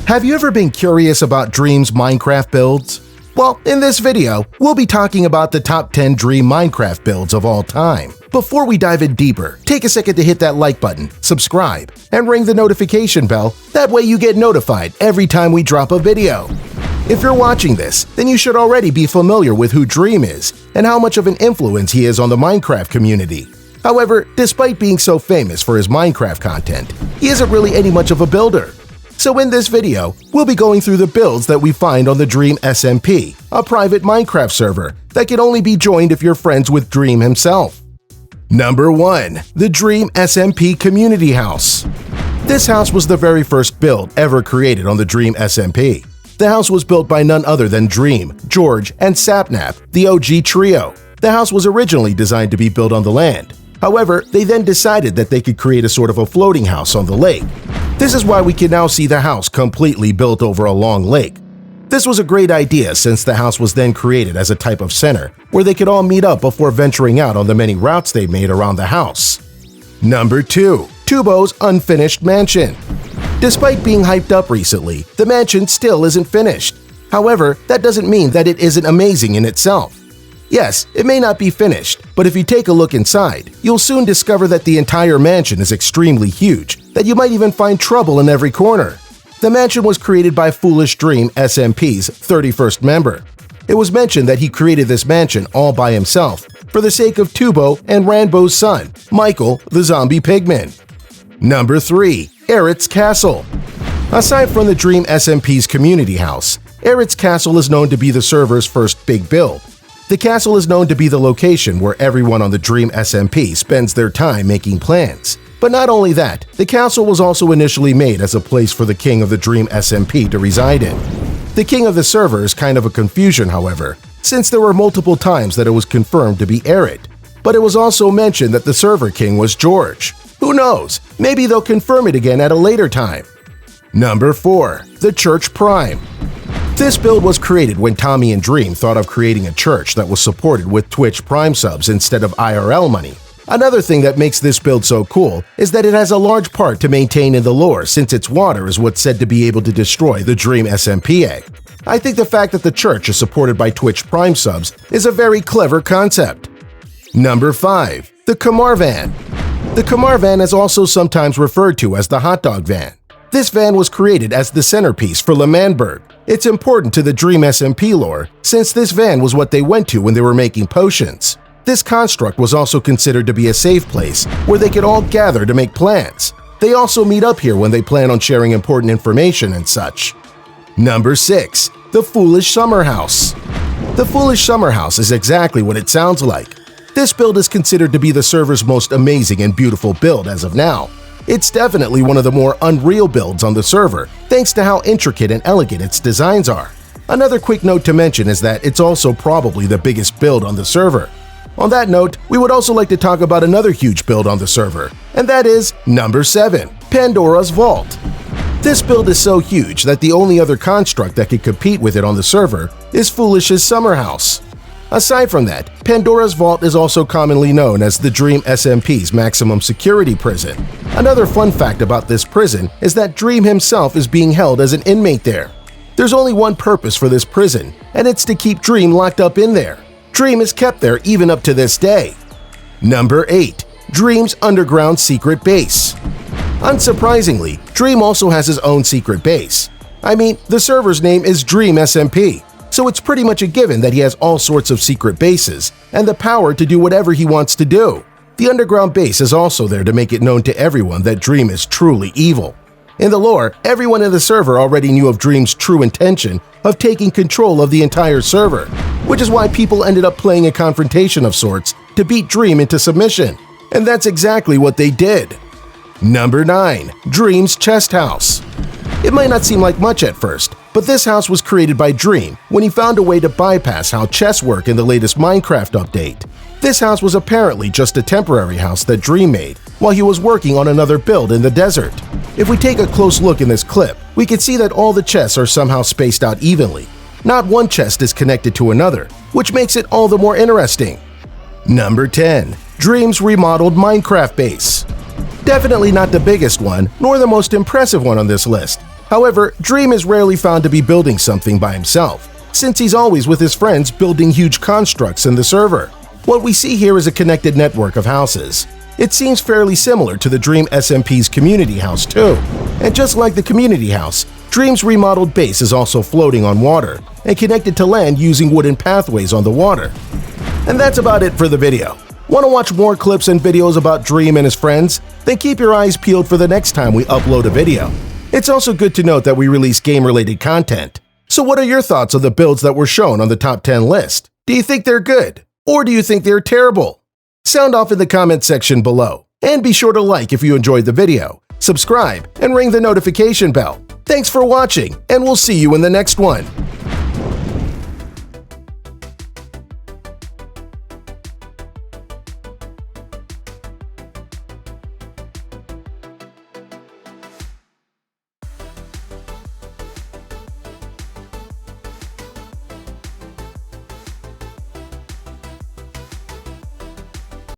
Have you ever been curious about Dream's Minecraft builds? Well, in this video, we'll be talking about the top 10 Dream Minecraft builds of all time. Before we dive in deeper, take a second to hit that like button, subscribe, and ring the notification bell. That way you get notified every time we drop a video. If you're watching this, then you should already be familiar with who Dream is and how much of an influence he is on the Minecraft community. However, despite being so famous for his Minecraft content, he isn't really any much of a builder. So in this video, we'll be going through the builds that we find on the Dream SMP, a private Minecraft server that can only be joined if you're friends with Dream himself. Number 1. The Dream SMP Community House. This house was the very first build ever created on the Dream SMP. The house was built by none other than Dream, George, and Sapnap, the OG trio. The house was originally designed to be built on the land. However, they then decided that they could create a sort of a floating house on the lake. This is why we can now see the house completely built over a long lake. This was a great idea since the house was then created as a type of center where they could all meet up before venturing out on the many routes they made around the house. Number 2. Tubo's Unfinished Mansion. Despite being hyped up recently, the mansion still isn't finished. However, that doesn't mean that it isn't amazing in itself. Yes, it may not be finished, but if you take a look inside, you'll soon discover that the entire mansion is extremely huge, that you might even find trouble in every corner. The mansion was created by Foolish Dream SMP's 31st member. It was mentioned that he created this mansion all by himself, for the sake of Tubo and Ranbo's son, Michael the Zombie Pigman. Number 3. Aritz Castle. Aside from the Dream SMP's community house, Aritz Castle is known to be the server's first big build. The castle is known to be the location where everyone on the Dream SMP spends their time making plans. But not only that, the castle was also initially made as a place for the king of the Dream SMP to reside in. The king of the server is kind of a confusion, however, since there were multiple times that it was confirmed to be Arit. But it was also mentioned that the server king was George. Who knows? Maybe they'll confirm it again at a later time. Number 4. The Church Prime. This build was created when Tommy and Dream thought of creating a church that was supported with Twitch Prime subs instead of IRL money. Another thing that makes this build so cool is that it has a large part to maintain in the lore since its water is what's said to be able to destroy the Dream SMP egg. I think the fact that the church is supported by Twitch Prime subs is a very clever concept. Number 5. The Kamar Van. The Kamar Van is also sometimes referred to as the hot dog van. This van was created as the centerpiece for L'Manberg. It's important to the Dream SMP lore since this van was what they went to when they were making potions. This construct was also considered to be a safe place where they could all gather to make plans. They also meet up here when they plan on sharing important information and such. Number 6. The Foolish Summer House. The Foolish Summer House is exactly what it sounds like. This build is considered to be the server's most amazing and beautiful build as of now. It's definitely one of the more unreal builds on the server, thanks to how intricate and elegant its designs are. Another quick note to mention is that it's also probably the biggest build on the server. On that note, we would also like to talk about another huge build on the server, and that is Number 7. Pandora's Vault. This build is so huge that the only other construct that could compete with it on the server is Foolish's Summer House. Aside from that, Pandora's Vault is also commonly known as the Dream SMP's maximum security prison. Another fun fact about this prison is that Dream himself is being held as an inmate there. There's only one purpose for this prison, and it's to keep Dream locked up in there. Dream is kept there even up to this day. Number 8. Dream's Underground Secret Base. Unsurprisingly, Dream also has his own secret base. I mean, the server's name is Dream SMP. So it's pretty much a given that he has all sorts of secret bases and the power to do whatever he wants to do. The underground base is also there to make it known to everyone that Dream is truly evil. In the lore, everyone in the server already knew of Dream's true intention of taking control of the entire server, which is why people ended up playing a confrontation of sorts to beat Dream into submission. And that's exactly what they did. Number 9. Dream's Chest House. It might not seem like much at first, but this house was created by Dream when he found a way to bypass how chests work in the latest Minecraft update. This house was apparently just a temporary house that Dream made while he was working on another build in the desert. If we take a close look in this clip, we can see that all the chests are somehow spaced out evenly. Not one chest is connected to another, which makes it all the more interesting. Number 10. Dream's Remodeled Minecraft Base. Definitely not the biggest one, nor the most impressive one on this list. However, Dream is rarely found to be building something by himself, since he's always with his friends building huge constructs in the server. What we see here is a connected network of houses. It seems fairly similar to the Dream SMP's community house too. And just like the community house, Dream's remodeled base is also floating on water and connected to land using wooden pathways on the water. And that's about it for the video. Want to watch more clips and videos about Dream and his friends? Then keep your eyes peeled for the next time we upload a video. It's also good to note that we release game-related content. So what are your thoughts on the builds that were shown on the top 10 list? Do you think they're good? Or do you think they're terrible? Sound off in the comment section below. And be sure to like if you enjoyed the video, subscribe, and ring the notification bell. Thanks for watching, and we'll see you in the next one.